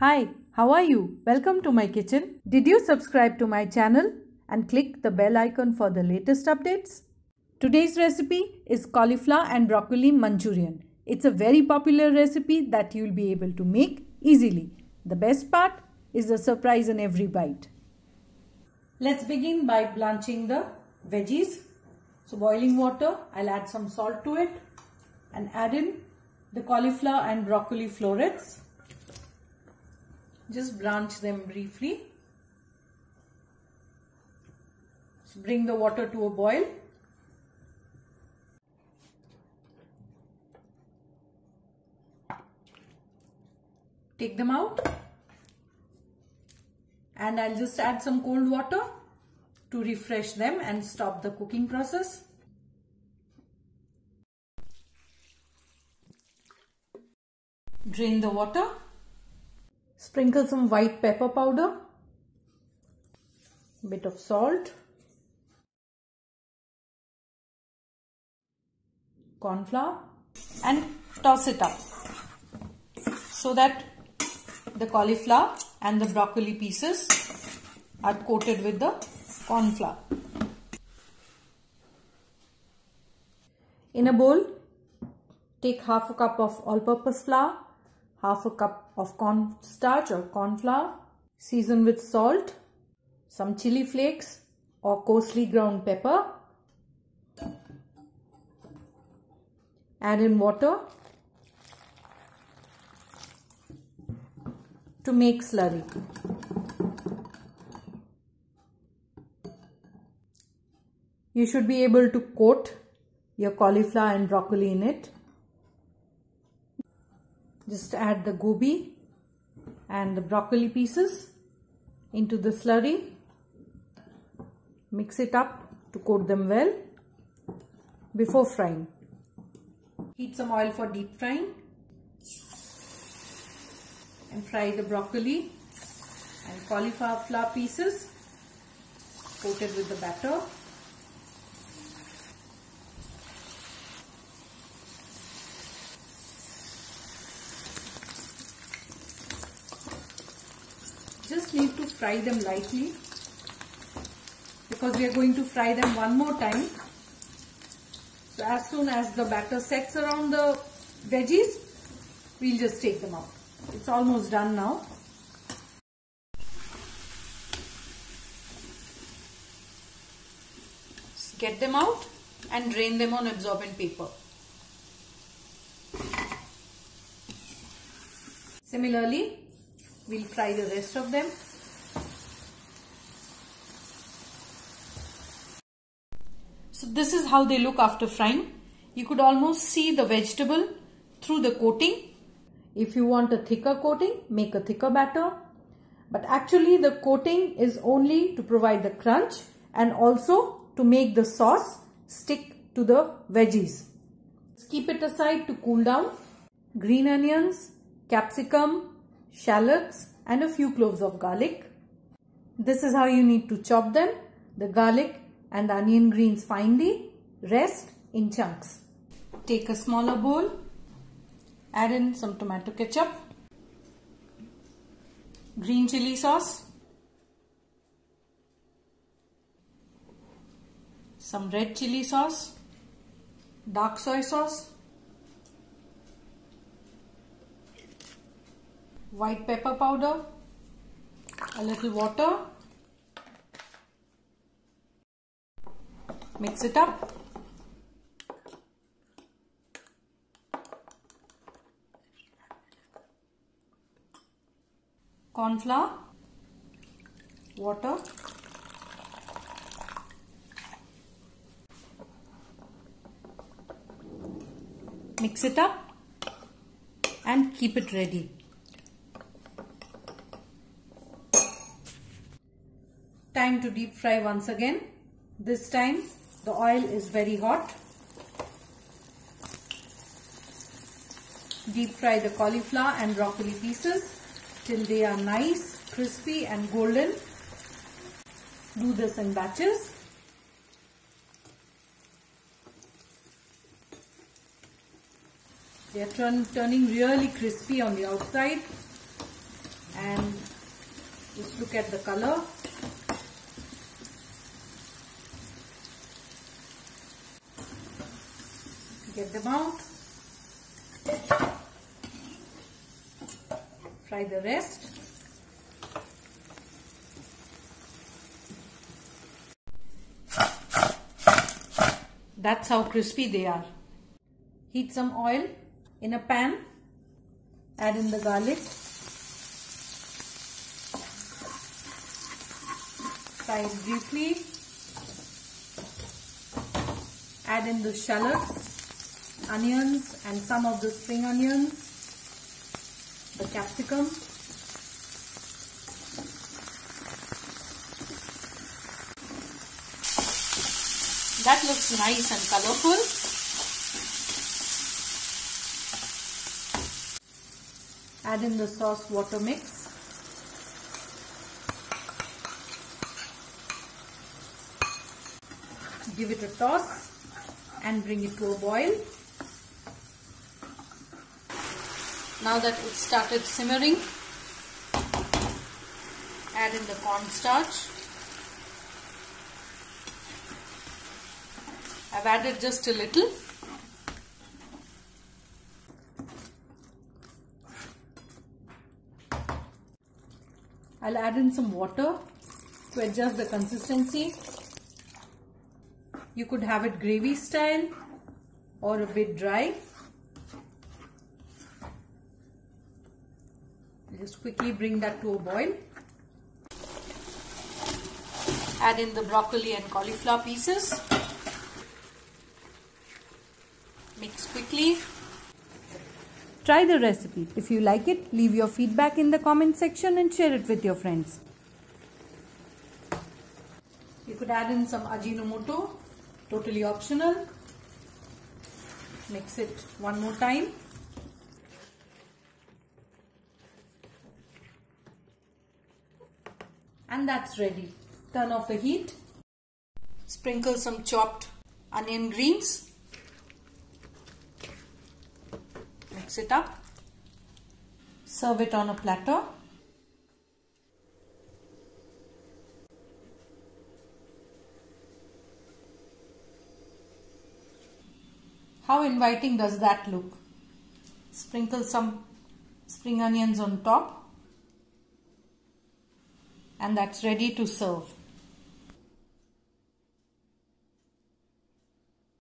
Hi, how are you? Welcome to my kitchen. Did you subscribe to my channel and click the bell icon for the latest updates? Today's recipe is cauliflower and broccoli Manchurian. It's a very popular recipe that you'll be able to make easily. The best part is the surprise in every bite. Let's begin by blanching the veggies. So boiling water, I'll add some salt to it and add in the cauliflower and broccoli florets. Just blanch them briefly. So bring the water to a boil. Take them out. And I'll just add some cold water to refresh them and stop the cooking process. Drain the water. Sprinkle some white pepper powder, a bit of salt, corn flour, and toss it up so that the cauliflower and the broccoli pieces are coated with the corn flour. In a bowl, take half a cup of all-purpose flour, half a cup of cornstarch or corn flour, season with salt, some chili flakes or coarsely ground pepper, add in water to make slurry. You should be able to coat your cauliflower and broccoli in it. Just add the gobi and the broccoli pieces into the slurry. Mix it up to coat them well before frying. Heat some oil for deep frying and fry the broccoli and cauliflower pieces coated with the batter. Just need to fry them lightly because we are going to fry them one more time. So as soon as the batter sets around the veggies, we'll just take them out. It's almost done now. Just get them out and drain them on absorbent paper. Similarly, we'll fry the rest of them. So this is how they look after frying. You could almost see the vegetable through the coating. If you want a thicker coating, make a thicker batter. But actually the coating is only to provide the crunch and also to make the sauce stick to the veggies. Keep it aside to cool down. Green onions, capsicum, shallots and a few cloves of garlic. This is how you need to chop them. The garlic and the onion greens finely, rest in chunks. Take a smaller bowl, add in some tomato ketchup, green chili sauce, some red chili sauce, dark soy sauce, white pepper powder, a little water, mix it up, corn flour, water, mix it up and keep it ready. Time to deep fry once again. This time the oil is very hot. Deep fry the cauliflower and broccoli pieces till they are nice, crispy and golden. Do this in batches. They are turning really crispy on the outside Look at the color. Get them out. Fry the rest. That's how crispy they are. Heat some oil in a pan. Add in the garlic. Fry it briefly. Add in the shallots, onions and some of the spring onions, the capsicum. That looks nice and colorful. Add in the sauce water mix. Give it a toss and bring it to a boil. Now that it started simmering, add in the cornstarch. I've added just a little. I'll add in some water to adjust the consistency. You could have it gravy style or a bit dry. Just quickly bring that to a boil. Add in the broccoli and cauliflower pieces. Mix quickly. Try the recipe. If you like it, leave your feedback in the comment section and share it with your friends. You could add in some Ajinomoto, totally optional. Mix it one more time. And that's ready. Turn off the heat. Sprinkle some chopped onion greens. Mix it up. Serve it on a platter. How inviting does that look? Sprinkle some spring onions on top. And that's ready to serve.